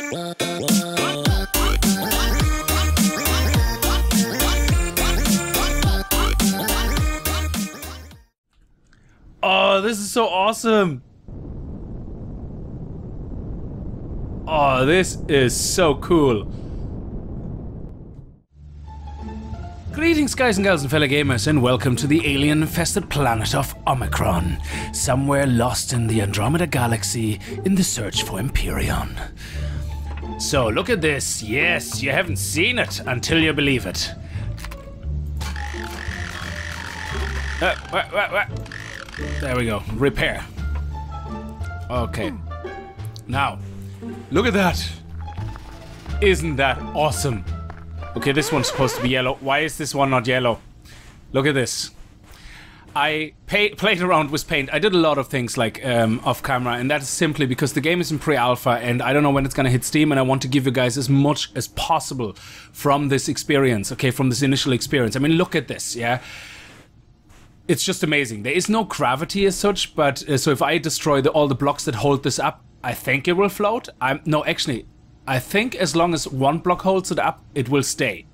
Oh, this is so awesome! Oh, this is so cool. Greetings guys and gals and fellow gamers, and welcome to the alien-infested planet of Omicron, somewhere lost in the Andromeda Galaxy in the search for Empyrion. So look at this. Yes, you haven't seen it until you believe it. There we go. Repair. Okay. Now, look at that. Isn't that awesome? Okay, this one's supposed to be yellow. Why is this one not yellow? Look at this. I played around with paint. I did a lot of things like off camera, and that is simply because the game is in pre-alpha and I don't know when it's gonna hit Steam, and I want to give you guys as much as possible from this experience, okay, from this initial experience. I mean, look at this, yeah? It's just amazing. There is no gravity as such, but so if I destroy all the blocks that hold this up, I think it will float. No, actually, I think as long as one block holds it up, it will stay.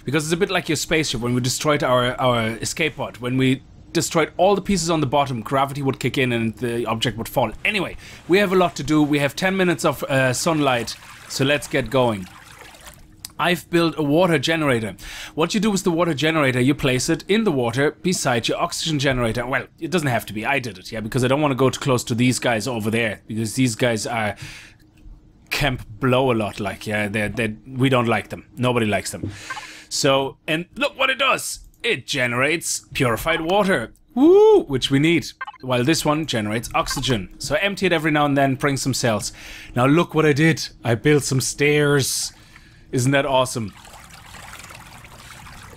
Because it's a bit like your spaceship. When we destroyed our escape pod, when we destroyed all the pieces on the bottom, gravity would kick in and the object would fall. Anyway, we have a lot to do. We have 10 minutes of sunlight, so let's get going. I've built a water generator. What you do with the water generator, you place it in the water beside your oxygen generator. Well, it doesn't have to be. I did it, yeah, because I don't want to go too close to these guys over there, because these guys are camp blow a lot, like, yeah, we don't like them. Nobody likes them. So, and look what it does. It generates purified water. Woo! Which we need. While this one generates oxygen. So empty it every now and then, bring some cells. Now look what I did. I built some stairs. Isn't that awesome?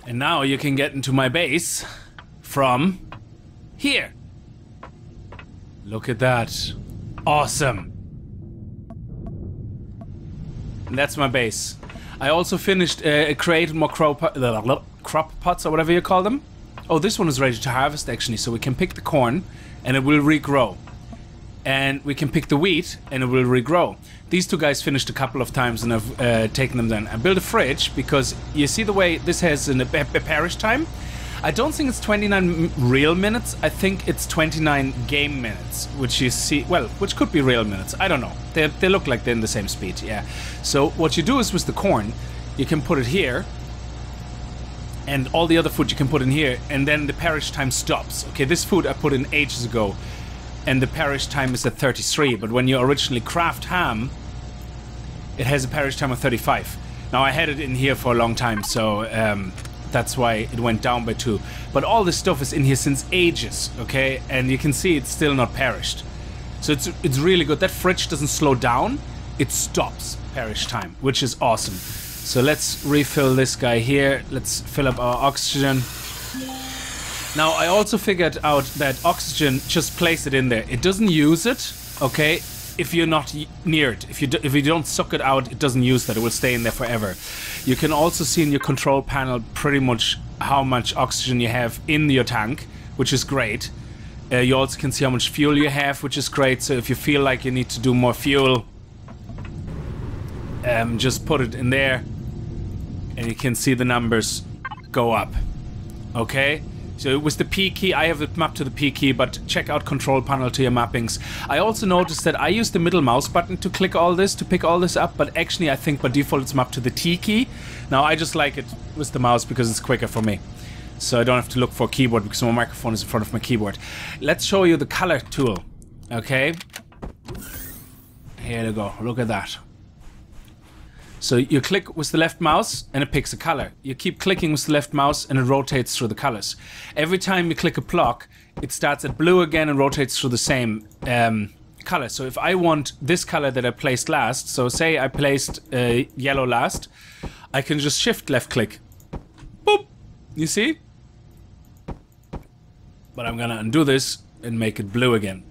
And now you can get into my base from here. Look at that. Awesome. And that's my base. I also finished created more crop pots or whatever you call them. Oh, this one is ready to harvest actually, so we can pick the corn and it will regrow. And we can pick the wheat and it will regrow. These two guys finished a couple of times and I've taken them then. I built a fridge because you see the way this has a perish time? I don't think it's 29 real minutes. I think it's 29 game minutes, which you see, well, which could be real minutes. I don't know. They look like they're in the same speed, yeah. So what you do is with the corn, you can put it here, and all the other food you can put in here, and then the perish time stops. Okay, this food I put in ages ago, and the perish time is at 33, but when you originally craft ham, it has a perish time of 35. Now I had it in here for a long time, so that's why it went down by 2. But all this stuff is in here since ages, okay? And you can see it's still not perished. So it's really good. That fridge doesn't slow down, it stops perish time, which is awesome. So let's refill this guy here. Let's fill up our oxygen. Now I also figured out that oxygen, just place it in there. It doesn't use it, okay, if you're not near it. If you don't suck it out, it doesn't use that. It will stay in there forever. You can also see in your control panel pretty much how much oxygen you have in your tank, which is great. You also can see how much fuel you have, which is great. So if you feel like you need to do more fuel, just put it in there and you can see the numbers go up. Okay? So with the P key, I have it mapped to the P key, but check out control panel to your mappings. I also noticed that I use the middle mouse button to click all this, to pick all this up, but actually I think by default it's mapped to the T key. Now I just like it with the mouse because it's quicker for me. So I don't have to look for a keyboard because my microphone is in front of my keyboard. Let's show you the color tool, okay? Here we go, look at that. So you click with the left mouse and it picks a color. You keep clicking with the left mouse and it rotates through the colors. Every time you click a block, it starts at blue again and rotates through the same color. So if I want this color that I placed last, so say I placed yellow last, I can just shift left click. Boop! You see? But I'm gonna undo this and make it blue again.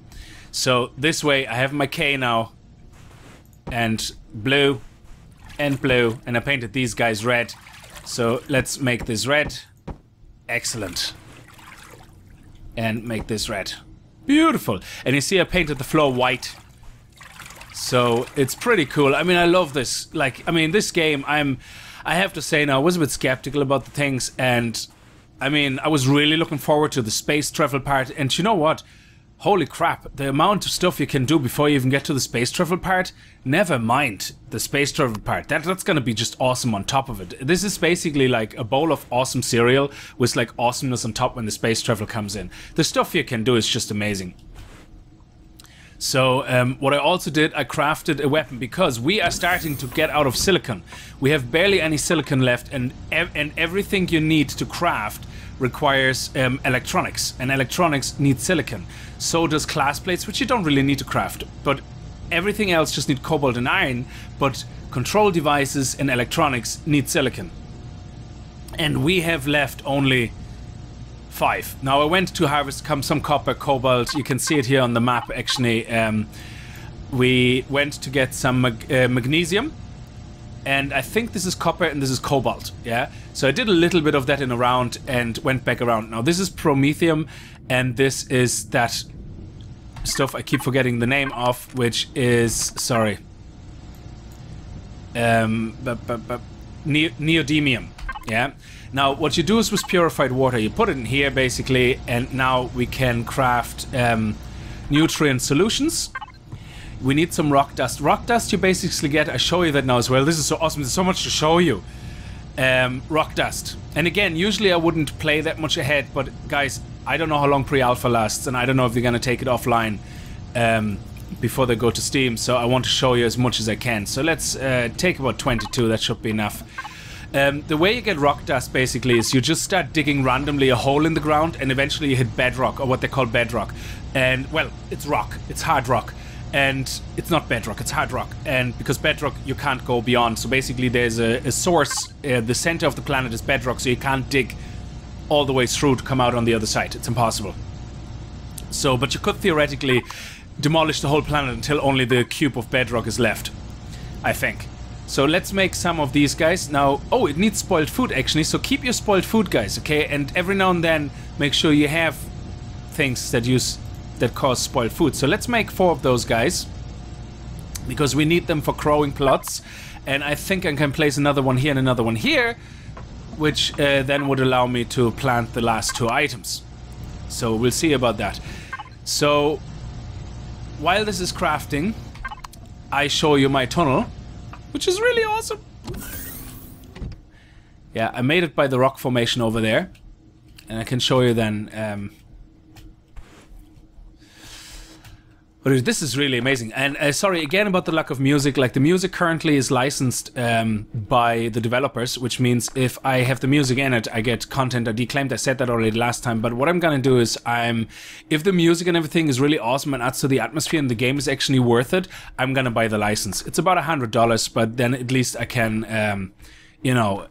So this way I have my K now and blue and blue, and I painted these guys red. So let's make this red. Excellent. And make this red. Beautiful. And you see I painted the floor white. So it's pretty cool. I mean, I love this. Like, I mean, this game, I have to say now, I was a bit skeptical about the things, and I mean, I was really looking forward to the space travel part, and you know what? Holy crap, the amount of stuff you can do before you even get to the space travel part, never mind the space travel part. That's gonna be just awesome on top of it. This is basically like a bowl of awesome cereal with like awesomeness on top when the space travel comes in. The stuff you can do is just amazing. So what I also did, I crafted a weapon because we are starting to get out of silicon. We have barely any silicon left, and everything you need to craft requires electronics, and electronics need silicon. So does class plates, which you don't really need to craft, but everything else just need cobalt and iron, but control devices and electronics need silicon. And we have left only 5. Now I went to harvest some copper, cobalt, you can see it here on the map actually. We went to get some magnesium, and I think this is copper and this is cobalt, yeah? So I did a little bit of that in a round and went back around. Now this is promethium, and this is that stuff I keep forgetting the name of, which is, sorry, neodymium, yeah? Now what you do is with purified water, you put it in here basically, and now we can craft nutrient solutions. We need some rock dust. Rock dust you basically get, I show you that now as well. This is so awesome, there's so much to show you. Rock dust. And again, usually I wouldn't play that much ahead, but guys, I don't know how long pre-alpha lasts, and I don't know if they're gonna take it offline before they go to Steam, so I want to show you as much as I can. So let's take about 22, that should be enough. The way you get rock dust basically is you just start digging randomly a hole in the ground, and eventually you hit bedrock, or what they call bedrock. And, well, it's rock, it's hard rock. And it's not bedrock, it's hard rock. And because bedrock you can't go beyond, so basically there's a source, the center of the planet is bedrock, so you can't dig all the way through to come out on the other side. It's impossible. So, but you could theoretically demolish the whole planet until only the cube of bedrock is left, I think. So let's make some of these guys. Now, oh, it needs spoiled food actually, so keep your spoiled food, guys, okay? And every now and then make sure you have things that cause spoiled food. So let's make 4 of those guys, because we need them for growing plots. And I think I can place another one here and another one here, which then would allow me to plant the last 2 items. So we'll see about that. So while this is crafting, I show you my tunnel, which is really awesome. Yeah, I made it by the rock formation over there, and I can show you then. But this is really amazing. And sorry again about the lack of music. Like, the music currently is licensed by the developers, which means if I have the music in it, I get content ID claimed. I said that already last time. But what I'm gonna do is, if the music and everything is really awesome and adds to the atmosphere and the game is actually worth it, I'm gonna buy the license. It's about $100, but then at least I can, you know,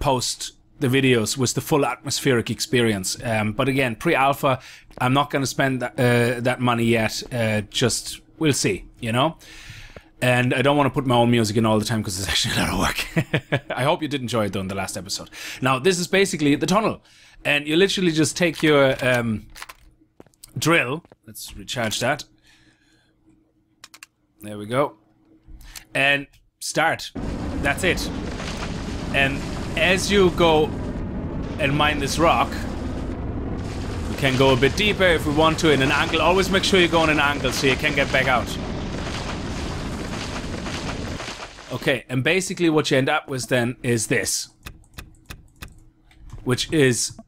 post the videos with the full atmospheric experience. But again, pre-alpha, I'm not going to spend that money yet. Just, we'll see, you know? And I don't want to put my own music in all the time because it's actually a lot of work. I hope you did enjoy it though in the last episode. Now, this is basically the tunnel. And you literally just take your drill. Let's recharge that. There we go. And start. That's it. And as you go and mine this rock, we can go a bit deeper if we want to in an angle. Always make sure you go in an angle so you can get back out. Okay, and basically what you end up with then is this, which is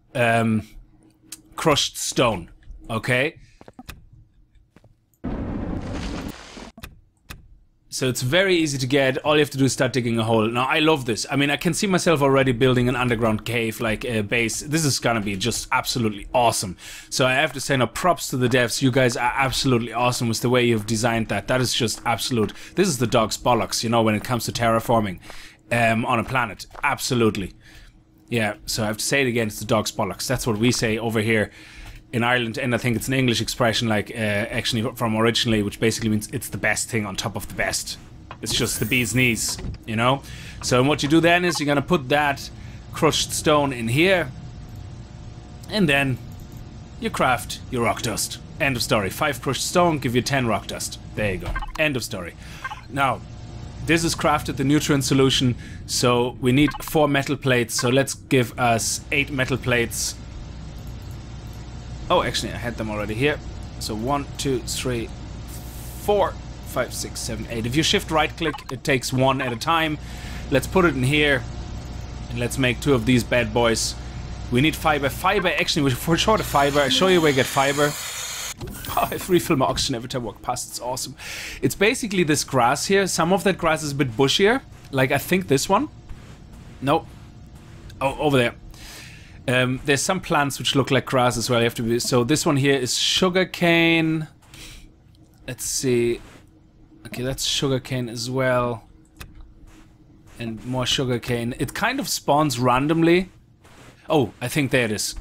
crushed stone, okay? So it's very easy to get. All you have to do is start digging a hole. Now, I love this. I mean, I can see myself already building an underground cave, like a base. This is gonna be just absolutely awesome. So I have to say now, props to the devs. You guys are absolutely awesome with the way you've designed that. That is just absolute. This is the dog's bollocks, you know, when it comes to terraforming on a planet. Absolutely. Yeah, so I have to say it again, it's the dog's bollocks. That's what we say over here in Ireland, and I think it's an English expression, like actually from originally, which basically means it's the best thing on top of the best. It's just the bee's knees, you know? So what you do then is you're gonna put that crushed stone in here, and then you craft your rock dust. End of story. 5 crushed stone give you 10 rock dust. There you go. End of story. Now, this is crafted the nutrient solution, so we need 4 metal plates, so let's give us 8 metal plates. Oh, actually, I had them already here. So 1, 2, 3, 4, 5, 6, 7, 8. If you shift right click, it takes 1 at a time. Let's put it in here, and let's make 2 of these bad boys. We need fiber. Fiber, actually, we're for short of fiber. I'll show you where you get fiber. Oh, I refill my oxygen every time I walk past. It's awesome. It's basically this grass here. Some of that grass is a bit bushier. Like, I think this one. No. Oh, over there. There's some plants which look like grass as well. You have to be. So this one here is sugarcane. Let's see. Okay, that's sugarcane as well. And more sugarcane. It kind of spawns randomly. Oh, I think there it is.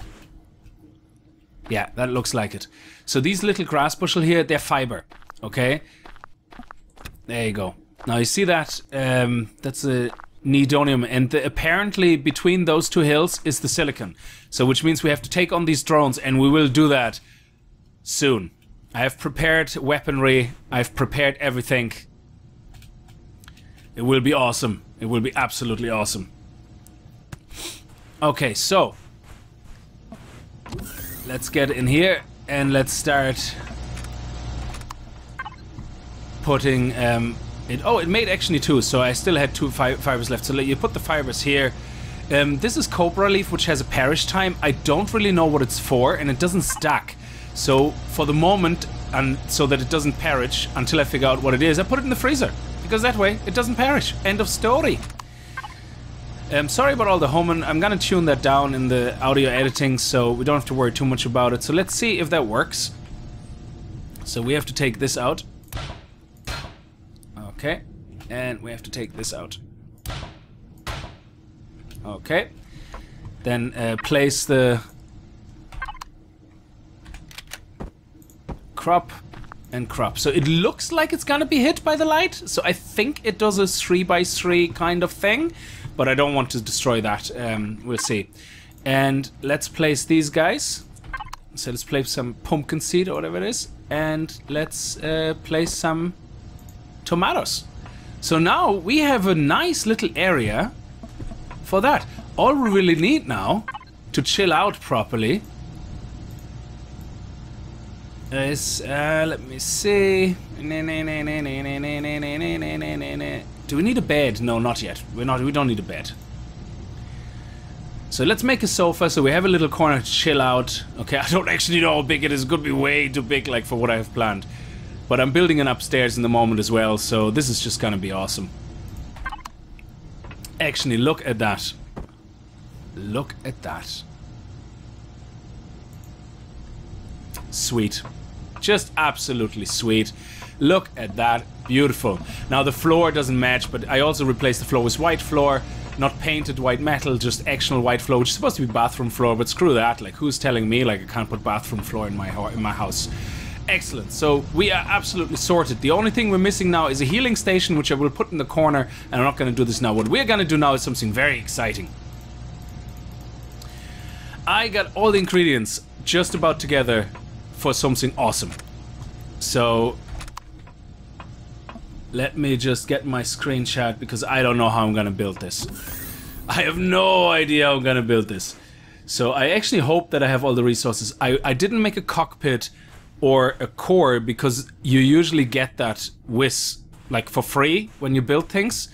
Yeah, that looks like it. So these little grass bushel here, they're fiber. Okay? There you go. Now you see that? That's a neodymium. And apparently between those 2 hills is the silicon. So which means we have to take on these drones, and we will do that soon. I have prepared weaponry. I've prepared everything. It will be awesome. It will be absolutely awesome. Okay, so let's get in here and let's start putting it. Oh, it made actually 2, so I still had 2 fibers left. So you put the fibers here. This is cobra leaf, which has a perish time. I don't really know what it's for, and it doesn't stack. So for the moment, and so that it doesn't perish until I figure out what it is, I put it in the freezer, because that way it doesn't perish. End of story. Sorry about all the humming. I'm gonna tune that down in the audio editing, so we don't have to worry too much about it. So let's see if that works. So we have to take this out. Okay. And we have to take this out. Okay. Then place the crop and crop. So it looks like it's gonna be hit by the light. So I think it does a 3x3 kind of thing. But I don't want to destroy that. We'll see. And let's place these guys. So let's place some pumpkin seed or whatever it is. And let's place some tomatoes. So now we have a nice little area for that. All we really need now to chill out properly is, let me see. Do we need a bed? No, not yet. We don't need a bed. So let's make a sofa so we have a little corner to chill out. Okay, I don't actually know how big it is. It could be way too big, like, for what I have planned. But I'm building an upstairs in the moment as well, so this is just gonna be awesome. Actually, look at that. Look at that. Sweet. Just absolutely sweet. Look at that. Beautiful. Now the floor doesn't match, but I also replaced the floor with white floor. Not painted white metal, just actual white floor, which is supposed to be bathroom floor, but screw that. Like, who's telling me, like, I can't put bathroom floor in my house? Excellent. So we are absolutely sorted. The only thing we're missing now is a healing station, which I will put in the corner, and I'm not going to do this now. What we're going to do now is something very exciting. I got all the ingredients just about together for something awesome. So let me just get my screenshot, because I don't know how I'm gonna build this. I have no idea how I'm gonna build this. So I actually hope that I have all the resources. I didn't make a cockpit or a core, because you usually get that with, like, for free when you build things.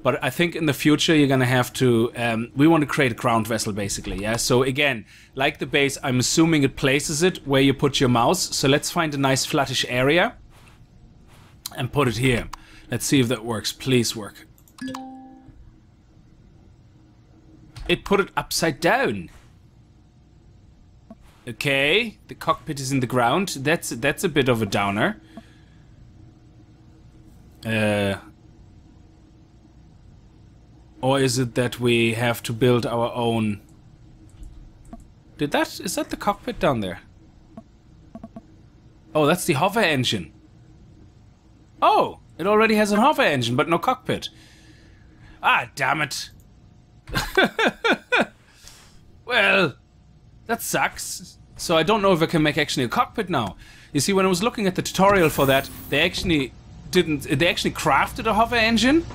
But I think in the future you're gonna have to, we want to create a ground vessel basically, yeah? So again, like the base, I'm assuming it places it where you put your mouse. So let's find a nice flattish area and put it here. Let's see if that works. Please work. It put it upside down. Okay, the cockpit is in the ground. That's a bit of a downer. Or is it that we have to build our own? Is that the cockpit down there? Oh, that's the hover engine. Oh, it already has a hover engine, but no cockpit. Ah, damn it. Well, that sucks. So I don't know if I can make actually a cockpit now. You see, when I was looking at the tutorial for that, they actually crafted a hover engine.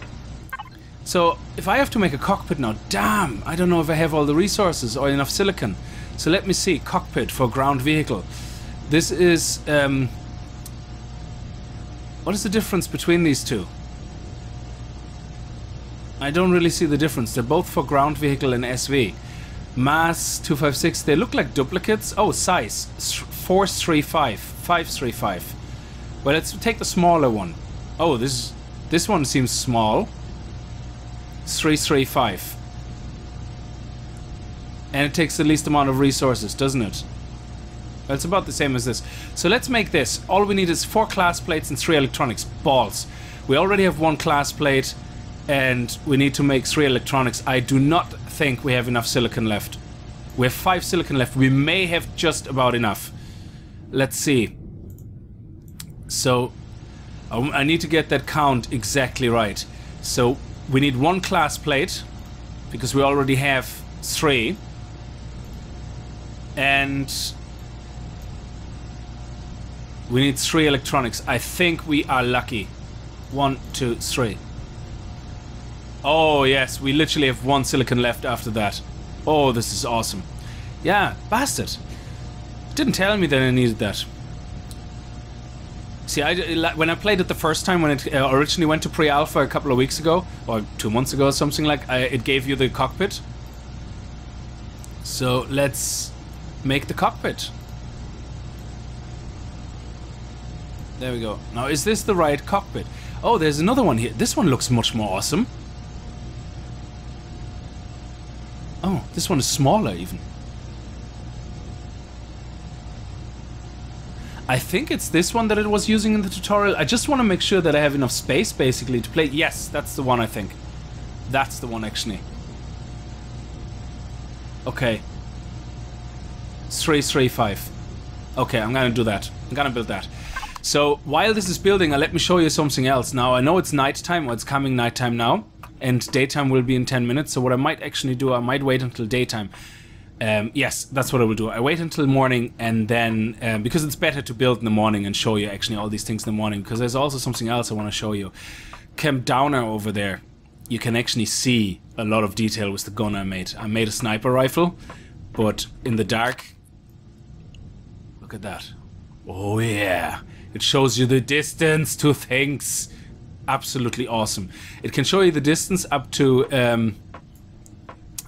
So if I have to make a cockpit now, damn, I don't know if I have all the resources or enough silicon. So let me see, cockpit for ground vehicle. This is, what is the difference between these two? I don't really see the difference. They're both for ground vehicle and SV. Mass 256, they look like duplicates. Oh, size 435, 535. Well, let's take the smaller one. Oh, this one seems small. 335. And it takes the least amount of resources, doesn't it? Well, it's about the same as this. So let's make this. All we need is 4 class plates and 3 electronics. Balls. We already have 1 class plate and we need to make 3 electronics. I do not think we have enough silicon left. We have 5 silicon left. We may have just about enough. Let's see. So I need to get that count exactly right. So we need 1 class plate because we already have 3. And we need 3 electronics. I think we are lucky. 1, 2, 3. Oh yes, we literally have 1 silicon left after that. Oh, this is awesome. Yeah, bastard. Didn't tell me that I needed that. See, when I played it the first time, when it originally went to pre-alpha a couple of weeks ago, or 2 months ago or something like, it gave you the cockpit. So let's make the cockpit. There we go. Now, is this the right cockpit? Oh, there's another one here. This one looks much more awesome. Oh, this one is smaller even. I think it's this one that it was using in the tutorial. I just want to make sure that I have enough space basically to play. Yes, that's the one I think. That's the one actually. Okay. 335. Okay, I'm gonna do that. I'm gonna build that. So while this is building, let me show you something else. Now I know it's nighttime, or it's coming nighttime now, and daytime will be in 10 minutes. So what I might actually do, I might wait until daytime. Yes, that's what I will do. I wait until morning, and then because it's better to build in the morning and show you actually all these things in the morning. Because there's also something else I want to show you. Camp Downer over there, you can actually see a lot of detail with the gun I made. I made a sniper rifle, but in the dark. Look at that. Oh yeah. It shows you the distance to things. Absolutely awesome. It can show you the distance up to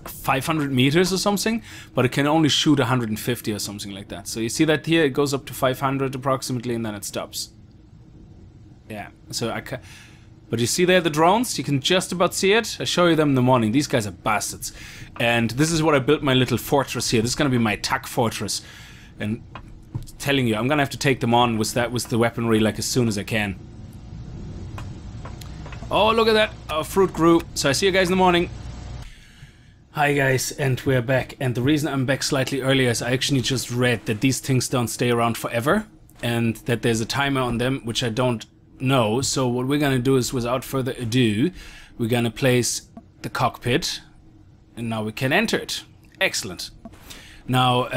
500 meters or something, but it can only shoot 150 or something like that. So you see that here, it goes up to 500 approximately, and then it stops. Yeah, so I can. But you see there the drones? You can just about see it. I show you them in the morning. These guys are bastards. And this is what I built my little fortress here. This is going to be my attack fortress. And telling you, I'm going to have to take them on with the weaponry like as soon as I can. Oh, look at that. Our fruit grew. So I see you guys in the morning. Hi guys, and we're back. And the reason I'm back slightly earlier is I actually just read that these things don't stay around forever. And that there's a timer on them, which I don't know. So what we're going to do is, without further ado, we're going to place the cockpit. And now we can enter it. Excellent. Now,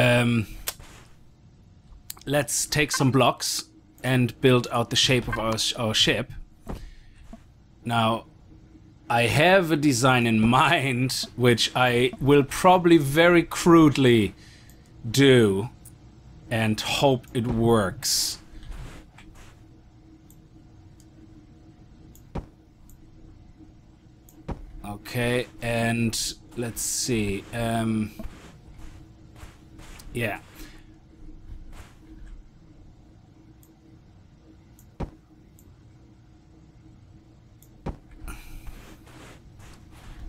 let's take some blocks and build out the shape of our ship. Now, I have a design in mind, which I will probably very crudely do and hope it works. Okay, and let's see. Yeah.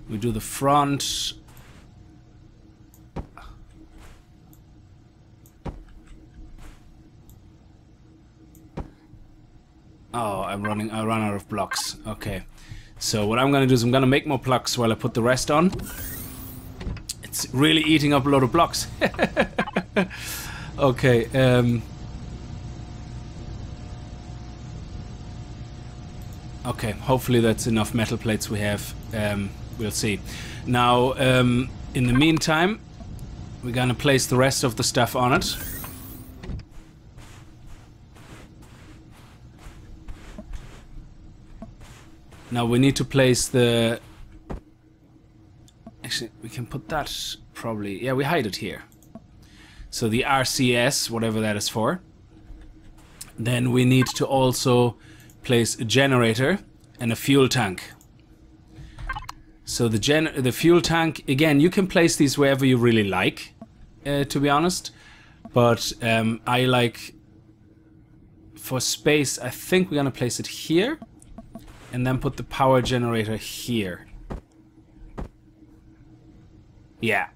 We do the front. Oh, I run out of blocks. Okay. So what I'm gonna do is I'm gonna make more blocks while I put the rest on. It's really eating up a lot of blocks. Okay, okay, hopefully that's enough metal plates we have. We'll see. Now, in the meantime, we're gonna place the rest of the stuff on it. Now we need to place the... Actually, we can put that probably... Yeah, we hide it here. So the RCS, whatever that is for. Then we need to also place a generator and a fuel tank. So the fuel tank, again, you can place these wherever you really like, to be honest. But I like... For space, I think we're gonna place it here. And then put the power generator here. Yeah.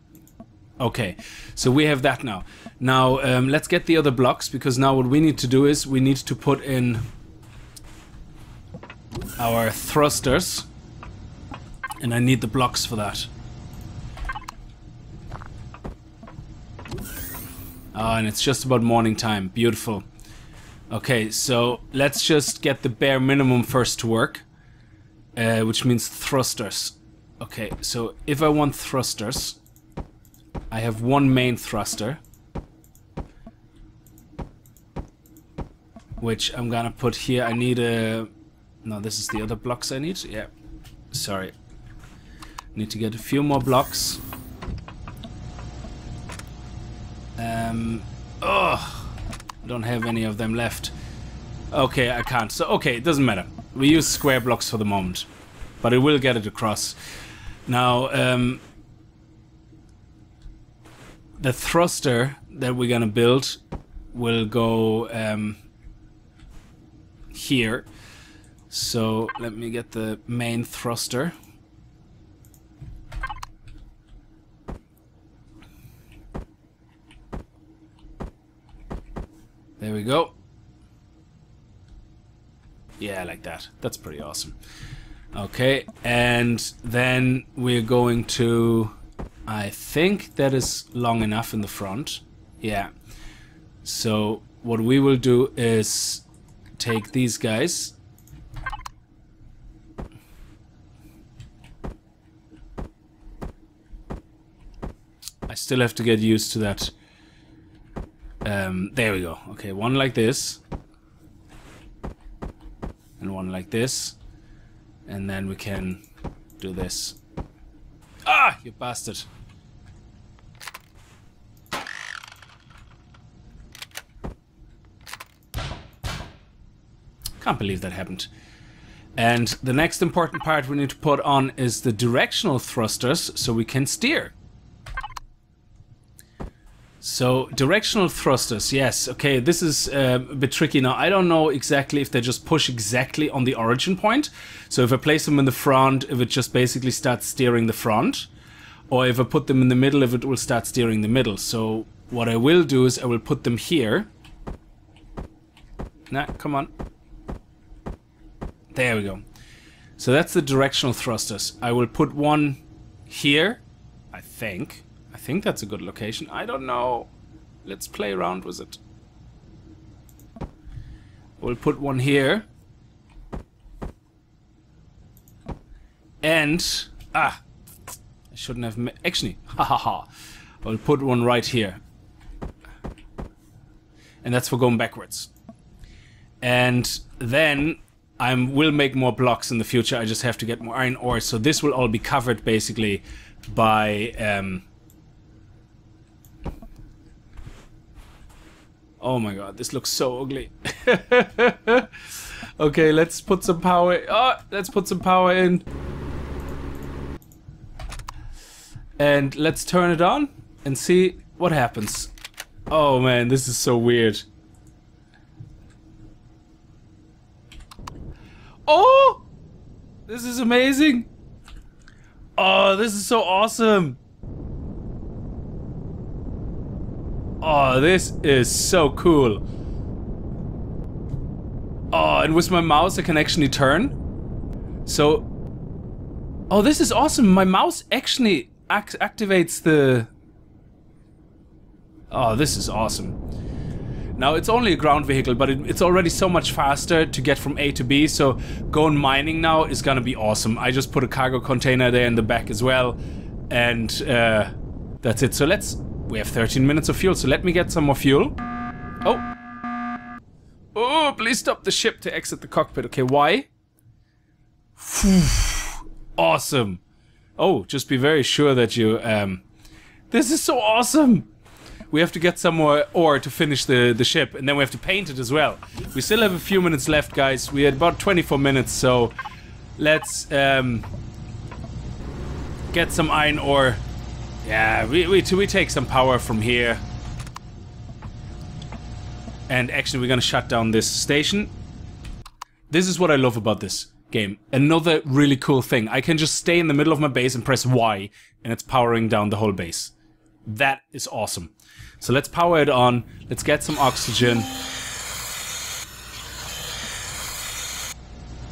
Okay, so we have that now. Now, let's get the other blocks, because now what we need to do is we need to put in our thrusters. And I need the blocks for that. Oh, and it's just about morning time. Beautiful. Okay, so let's just get the bare minimum first to work. Which means thrusters. Okay, so if I want thrusters, I have one main thruster, which I'm gonna put here. I need a... No, this is the other blocks I need. Yeah, sorry. Need to get a few more blocks. Oh, I don't have any of them left. Okay, I can't. So, okay, it doesn't matter. We use square blocks for the moment, but it will get it across. Now, the thruster that we're gonna build will go here. So let me get the main thruster. There we go. Yeah, like that. That's pretty awesome. Okay, and then we're going to... I think that is long enough in the front. Yeah. So what we will do is take these guys. I still have to get used to that. There we go. Okay, one like this. And one like this. And then we can do this. Ah, you bastard. Can't believe that happened. And the next important part we need to put on is the directional thrusters so we can steer. So, directional thrusters, yes. Okay, this is a bit tricky now. I don't know exactly if they just push exactly on the origin point. So if I place them in the front, if it just basically starts steering the front. Or if I put them in the middle, if it will start steering the middle. So what I will do is I will put them here. Nah, come on. There we go. So that's the directional thrusters. I will put one here, I think. I think that's a good location. I don't know. Let's play around with it. We'll put one here. And... Ah! I shouldn't have... Actually, hahaha. I'll put one right here. And that's for going backwards. And then I will make more blocks in the future. I just have to get more iron ore. So this will all be covered basically by... Oh my god, this looks so ugly. Okay, let's put some power... Oh, let's put some power in. And let's turn it on and see what happens. Oh man, this is so weird. Oh! This is amazing! Oh, this is so awesome! Oh, this is so cool. Oh, and with my mouse I can actually turn. So... Oh, this is awesome! My mouse actually activates the... Oh, this is awesome. Now, it's only a ground vehicle, but it's already so much faster to get from A to B, so going mining now is gonna be awesome. I just put a cargo container there in the back as well, and that's it. So let's... We have 13 minutes of fuel, so let me get some more fuel. Oh! Oh, please stop the ship to exit the cockpit. Okay, why? Awesome. Oh, just be very sure that you... This is so awesome! We have to get some more ore to finish the ship, and then we have to paint it as well. We still have a few minutes left, guys. We had about 24 minutes, so... Let's, get some iron ore. Yeah, we take some power from here. And actually, we're gonna shut down this station. This is what I love about this game. Another really cool thing. I can just stay in the middle of my base and press Y, and it's powering down the whole base. That is awesome. So let's power it on. Let's get some oxygen.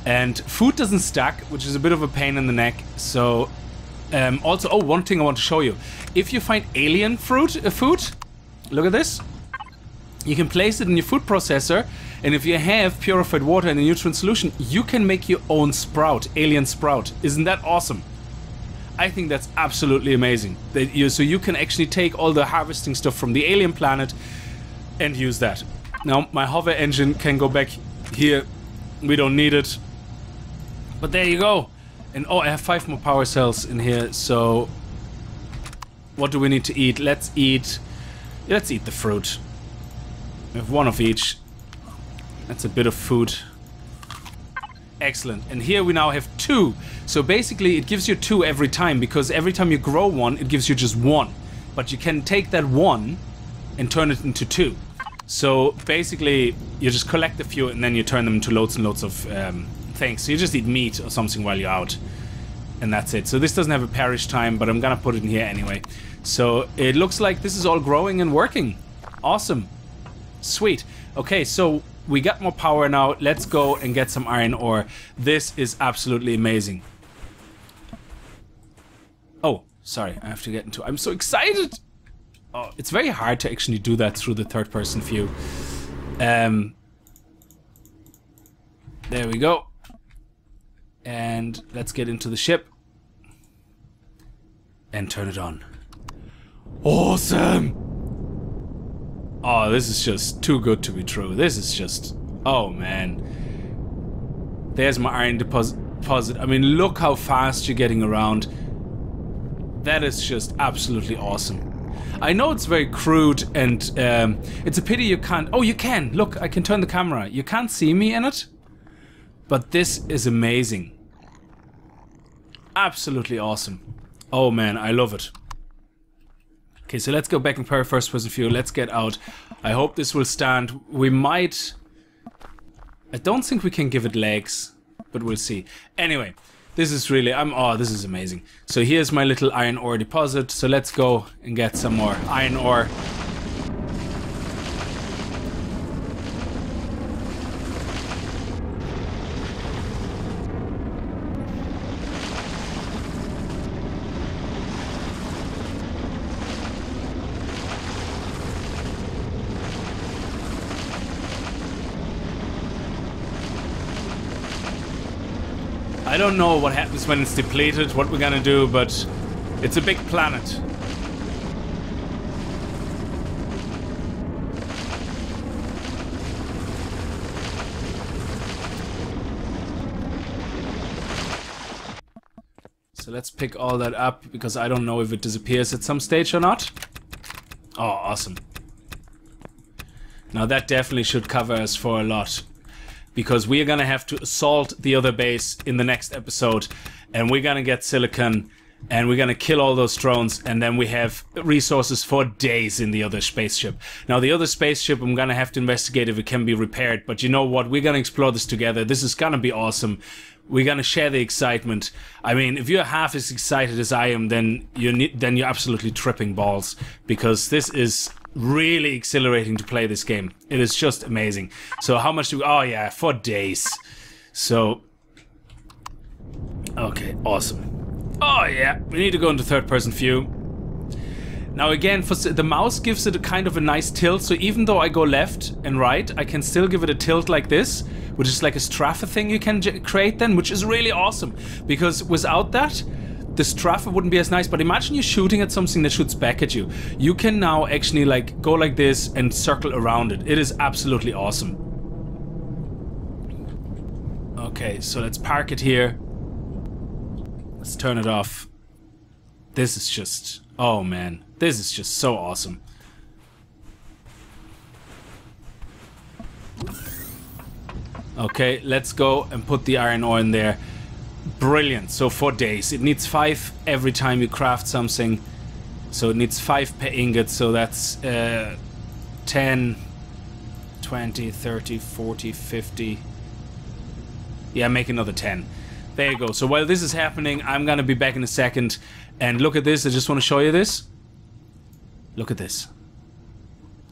And food doesn't stack, which is a bit of a pain in the neck. So, also, oh, one thing I want to show you. If you find alien food, look at this. You can place it in your food processor, and if you have purified water in a nutrient solution, you can make your own sprout, alien sprout. Isn't that awesome? I think that's absolutely amazing. So you can actually take all the harvesting stuff from the alien planet and use that. Now, my hover engine can go back here. We don't need it. But there you go. And oh, I have 5 more power cells in here, so... What do we need to eat? Let's eat the fruit. We have 1 of each. That's a bit of food. Excellent. And here we now have 2. So basically it gives you 2 every time, because every time you grow 1, it gives you just 1. But you can take that 1 and turn it into 2. So basically you just collect a few and then you turn them into loads and loads of things. So you just eat meat or something while you're out. And that's it. So this doesn't have a perish time, but I'm gonna put it in here anyway. So it looks like this is all growing and working. Awesome. Sweet. Okay, so we got more power now. Let's go and get some iron ore. This is absolutely amazing. Oh, sorry. I have to get into... I'm so excited! Oh, it's very hard to actually do that through the third-person view. There we go. And let's get into the ship. And turn it on. Awesome! Oh, this is just too good to be true. This is just... Oh, man. There's my iron deposit. I mean, look how fast you're getting around. That is just absolutely awesome. I know it's very crude and it's a pity you can't... Oh, you can! Look, I can turn the camera. You can't see me in it. But this is amazing. Absolutely awesome. Oh, man, I love it. Okay, so let's go back in first-person view. Let's get out. I hope this will stand. We might... I don't think we can give it legs, but we'll see. Anyway, this is really... Oh, this is amazing. So here's my little iron ore deposit. So let's go and get some more iron ore. I don't know what happens when it's depleted, what we're gonna do, but it's a big planet. So let's pick all that up, because I don't know if it disappears at some stage or not. Oh, awesome. Now that definitely should cover us for a lot. Because we are gonna have to assault the other base in the next episode, and we're gonna get silicon, and we're gonna kill all those drones, and then we have resources for days in the other spaceship. Now the other spaceship, I'm gonna have to investigate if it can be repaired, but you know what, we're gonna explore this together. This is gonna be awesome. We're gonna share the excitement. I mean, if you're half as excited as I am, then you're absolutely tripping balls, because this is really exhilarating to play this game. It is just amazing. So how much do we... Oh yeah, for days. So... Okay, awesome. Oh yeah, we need to go into third-person view. Now again, the mouse gives it a kind of a nice tilt, so even though I go left and right, I can still give it a tilt like this, which is like a straffer thing you can create then, which is really awesome. Because without that, the straffer wouldn't be as nice. But imagine you're shooting at something that shoots back at you. You can now actually like go like this and circle around it. It is absolutely awesome. Okay, so let's park it here. Let's turn it off. This is just... oh man, this is just so awesome. Okay, let's go and put the iron ore in there. Brilliant. So for days. It needs 5 every time you craft something. So it needs 5 per ingot. So that's 10, 20, 30, 40, 50. Yeah, make another 10. There you go. So while this is happening, I'm gonna be back in a second. And look at this. I just want to show you this. Look at this.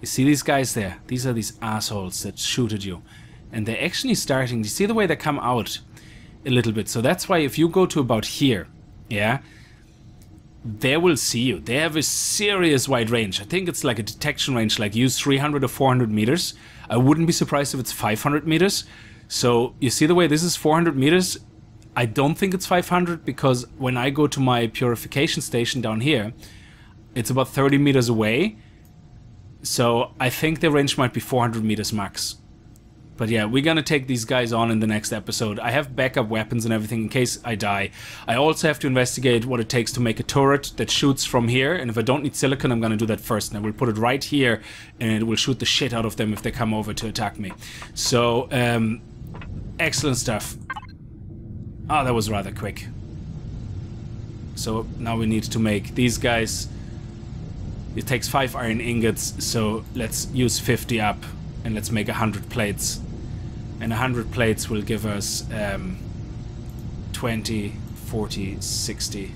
You see these guys there? These are these assholes that shoot at you. And they're actually starting... you see the way they come out a little bit? So that's why if you go to about here, yeah, they will see you. They have a serious wide range. I think it's like a detection range, like use 300 or 400 meters. I wouldn't be surprised if it's 500 meters. So you see the way this is 400 meters? I don't think it's 500 because when I go to my purification station down here, it's about 30 meters away. So I think the range might be 400 meters max. But yeah, we're gonna take these guys on in the next episode. I have backup weapons and everything in case I die. I also have to investigate what it takes to make a turret that shoots from here. And if I don't need silicon, I'm gonna do that first. And I will put it right here and it will shoot the shit out of them if they come over to attack me. So, excellent stuff. Oh, that was rather quick. So now we need to make these guys. It takes 5 iron ingots, so let's use 50 up and let's make 100 plates. And 100 plates will give us 20, 40, 60.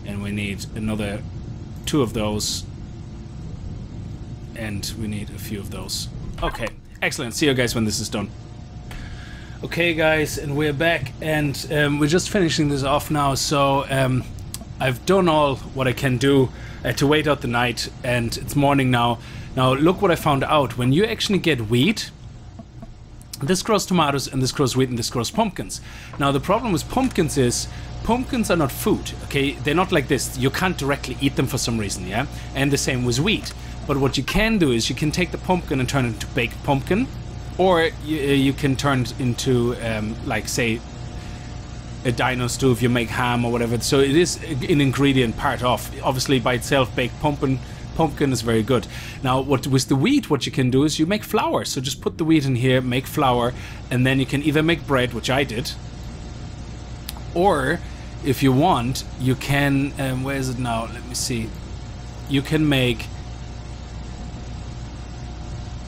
And we need another 2 of those. And we need a few of those. Okay, excellent. See you guys when this is done. Okay guys, and we're back, and we're just finishing this off now, so I've done all what I can do. I had to wait out the night, and it's morning now. Now look what I found out. When you actually get wheat, this grows tomatoes, and this grows wheat, and this grows pumpkins. Now the problem with pumpkins is, pumpkins are not food, okay? They're not like this. You can't directly eat them for some reason, yeah? And the same with wheat. But what you can do is you can take the pumpkin and turn it into baked pumpkin. Or you can turn it into, like, say, a dino stew if you make ham or whatever. So it is an ingredient part of. Obviously, by itself, baked pumpkin is very good. Now, with the wheat, what you can do is you make flour. So just put the wheat in here, make flour, and then you can either make bread, which I did. Or, if you want, you can... where is it now? Let me see. You can make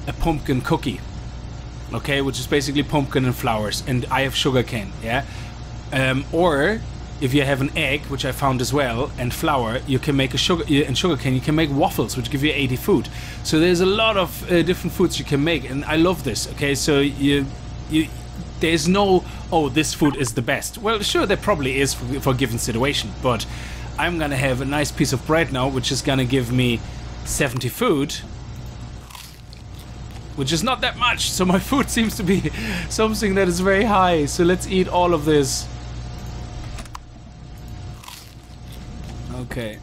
a pumpkin cookie. Okay, which is basically pumpkin and flowers, and I have sugarcane, yeah? Or, if you have an egg, which I found as well, and flour, you can make and sugarcane, you can make waffles, which give you 80 food. So there's a lot of different foods you can make, and I love this, okay? So there's no, oh, this food is the best. Well, sure, there probably is for a given situation, but I'm gonna have a nice piece of bread now, which is gonna give me 70 food, which is not that much, so my food seems to be something that is very high. So let's eat all of this. Okay.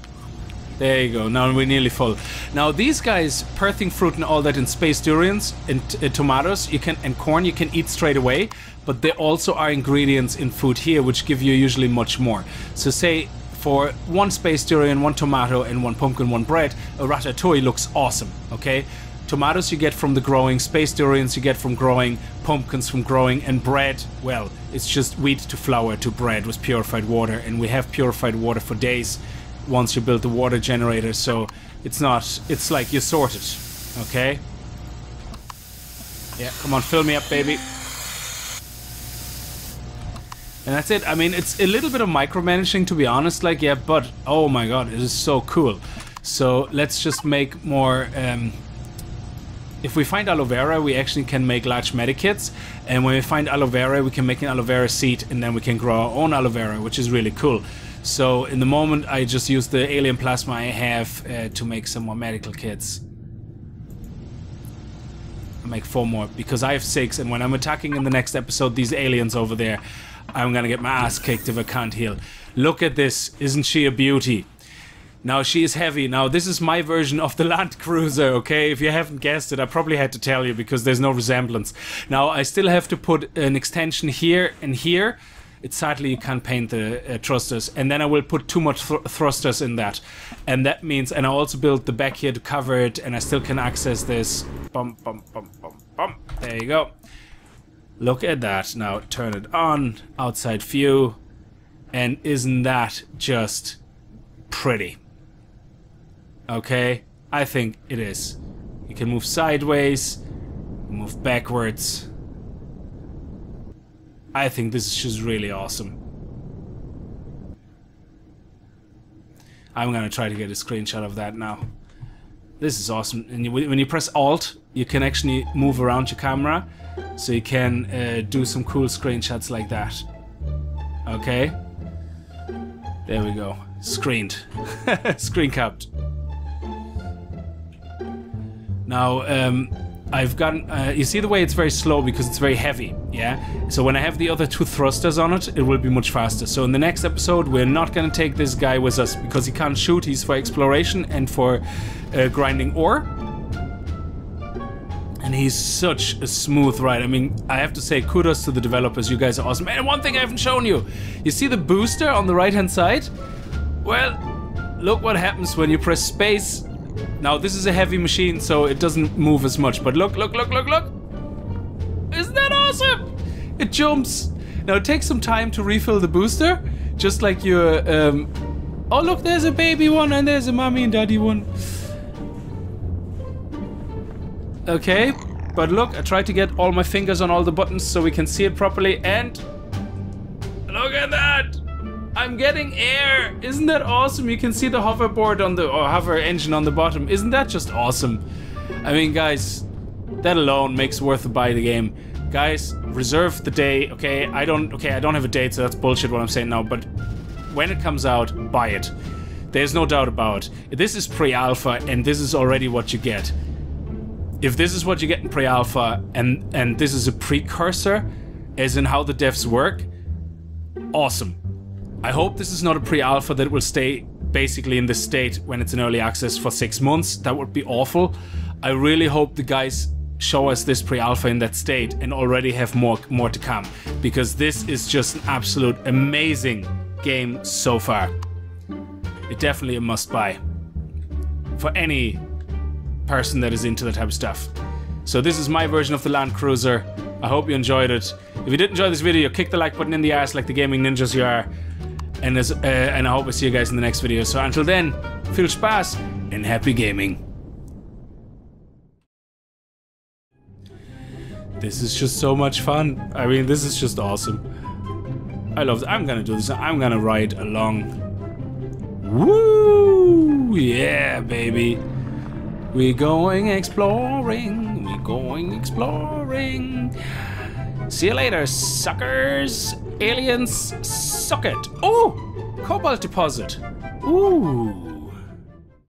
There you go, now we're nearly full. Now these guys, Perthing fruit and all that, and space durians and tomatoes, you can, and corn, you can eat straight away, but there also are ingredients in food here which give you usually much more. So say for 1 space durian, 1 tomato, and 1 pumpkin, 1 bread, a ratatouille looks awesome, okay? Tomatoes you get from the growing, space durians you get from growing, pumpkins from growing, and bread, well, it's just wheat to flour to bread with purified water, and we have purified water for days once you build the water generator, so it's not, it's like you're sorted, okay? Yeah, come on, fill me up, baby. And that's it. I mean, it's a little bit of micromanaging, to be honest, like, yeah, but, oh my god, it is so cool. So, let's just make more, if we find aloe vera, we actually can make large medikits, and when we find aloe vera, we can make an aloe vera seed, and then we can grow our own aloe vera, which is really cool. So in the moment, I just use the alien plasma I have to make some more medical kits. I'll make 4 more, because I have 6, and when I'm attacking in the next episode these aliens over there, I'm gonna get my ass kicked if I can't heal. Look at this, isn't she a beauty? Now, she is heavy. Now, this is my version of the Land Cruiser, okay? If you haven't guessed it, I probably had to tell you because there's no resemblance. Now, I still have to put an extension here and here It's sadly you can't paint the thrusters, and then I will put too much thrusters in that, and that means, and I also built the back here to cover it, and I still can access this. Bump, bump, bump, bump, bump. There you go. Look at that. Now turn it on, outside view, and isn't that just pretty? Okay, I think it is. You can move sideways, move backwards. I think this is just really awesome. I'm gonna try to get a screenshot of that now. This is awesome. And when you press Alt, you can actually move around your camera, so you can do some cool screenshots like that. Okay. There we go. Screened. Screen capped. Now, I've gotten, you see the way it's very slow because it's very heavy, yeah? So when I have the other two thrusters on it, it will be much faster. So in the next episode, we're not gonna take this guy with us because he can't shoot. He's for exploration and for grinding ore. And he's such a smooth ride. I mean, I have to say kudos to the developers. You guys are awesome. And one thing I haven't shown you. You see the booster on the right-hand side? Well, look what happens when you press space. Now, this is a heavy machine, so it doesn't move as much. But look, look, look, look, look. Isn't that awesome? It jumps. Now, it takes some time to refill the booster. Just like your... oh, look, there's a baby one and there's a mommy and daddy one. Okay, but look, I tried to get all my fingers on all the buttons so we can see it properly, and look at that! I'm getting air! Isn't that awesome? You can see the hoverboard on the, or hover engine on the bottom. Isn't that just awesome? I mean, guys, that alone makes worth to buy the game. Guys, reserve the day, okay? I don't have a date, so that's bullshit what I'm saying now, but when it comes out, buy it. There's no doubt about it. This is pre-alpha, and this is already what you get. If this is what you get in pre-alpha, and this is a precursor, as in how the devs work, awesome. I hope this is not a pre-alpha that will stay basically in this state when it's in early access for 6 months. That would be awful. I really hope the guys show us this pre-alpha in that state and already have more to come, because this is just an absolute amazing game so far. It's definitely a must-buy for any person that is into that type of stuff. So this is my version of the Land Cruiser. I hope you enjoyed it. If you did enjoy this video, kick the like button in the ass like the gaming ninjas you are. And I hope I see you guys in the next video. So until then, viel Spaß and happy gaming. This is just so much fun. I mean, this is just awesome. I love it. I'm gonna do this. I'm gonna ride along. Woo! Yeah, baby. We're going exploring. We're going exploring. See you later, suckers. Aliens, suck it. Oh! Cobalt deposit. Ooh.